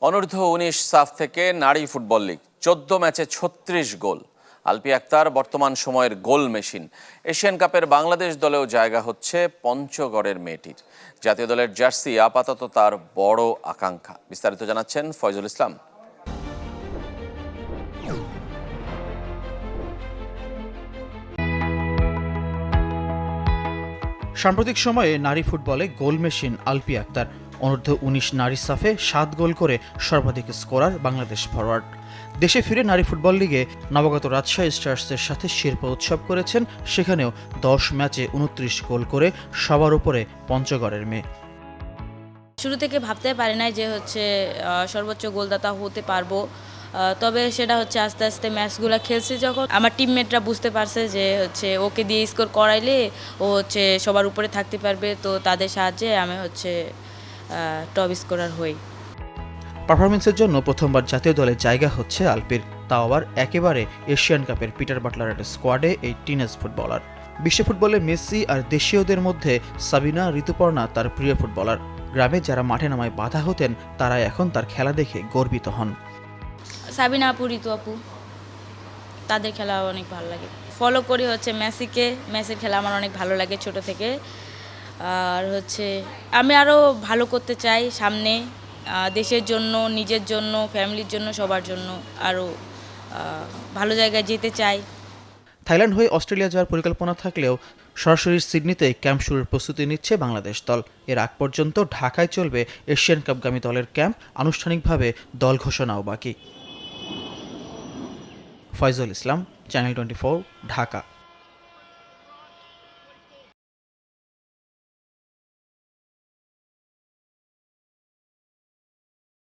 অনূর্ধ্ব-19 সাফ থেকে নারী ফুটবল লিগ 14 ম্যাচে 36 গোল। আলপি আক্তার বর্তমান সময়ের গোল মেশিন। এশিয়ান কাপের বাংলাদেশ দলেও জায়গা হচ্ছে পঞ্চগড়ের মেয়েটির। জাতীয় দলের জার্সি আপাতত তার বড় আকাঙ্ক্ষা। বিস্তারিত জানাচ্ছেন ফয়জুল ইসলাম। সাম্প্রতিক সময়ে নারী ফুটবলে গোল মেশিন আলপি আক্তার। অনূর্ধ্ব-19 নারী সাফে 7 গোল করে সর্বাধিক স্কোরার বাংলাদেশ ফরওয়ার্ড। দেশে ফিরে নারী ফুটবল লিগে নবাগত রাজশাহী স্টার্সের সাথে শিরোপা উৎসব করেছেন। সেখানেও 10 ম্যাচে 29 গোল করে সবার উপরে পঞ্চগড়ের মেয়ে। শুরু থেকে ভাবতে পারি নাই যে সর্বোচ্চ গোলদাতা হতে পারবো, তবে সেটা আস্তে আস্তে ম্যাচগুলো খেলছে যখন আমার টিমমেটরা বুঝতে পারছে যে ওকে দিয়ে স্কোর করাইলে ও সবার উপরে থাকতে পারবে, তো তাদের সাহায্যে আমি টপ স্কোরার হই। পারফরমেন্সের জন্য প্রথমবার জাতীয় দলে জায়গা হচ্ছে আলপির, তাও আবার একেবারে এশিয়ান কাপের পিটার বাটলারের স্কোয়াডে এই টিনেজ ফুটবলার। বিশ্ব ফুটবলে মেসি আর দেশীয়দের মধ্যে সাবিনা ঋতুপর্ণা তার প্রিয় ফুটবলার। গ্রামে যারা মাঠে নামায় বাধা হতেন তারা এখন তার খেলা দেখে গর্বিত হন। সাবিনা আপু, ঋতু আপু, তাদের খেলা অনেক ভালো লাগে। ফলো করি মেসিকে, মেসির খেলা আমার অনেক ভালো লাগে ছোট থেকে। আর আমি আরও ভালো করতে চাই সামনে, দেশের জন্য, নিজের জন্য, ফ্যামিলির জন্য, সবার জন্য আরও ভালো জায়গায় যেতে চাই। থাইল্যান্ড হয়ে অস্ট্রেলিয়া যাওয়ার পরিকল্পনা থাকলেও সরাসরি সিডনিতে ক্যাম্প শুরুর প্রস্তুতি নিচ্ছে বাংলাদেশ দল। এর আগ পর্যন্ত ঢাকায় চলবে এশিয়ান কাপগামী দলের ক্যাম্প, আনুষ্ঠানিকভাবে দল ঘোষণাও বাকি। ফয়জুল ইসলাম, চ্যানেল 24, ঢাকা।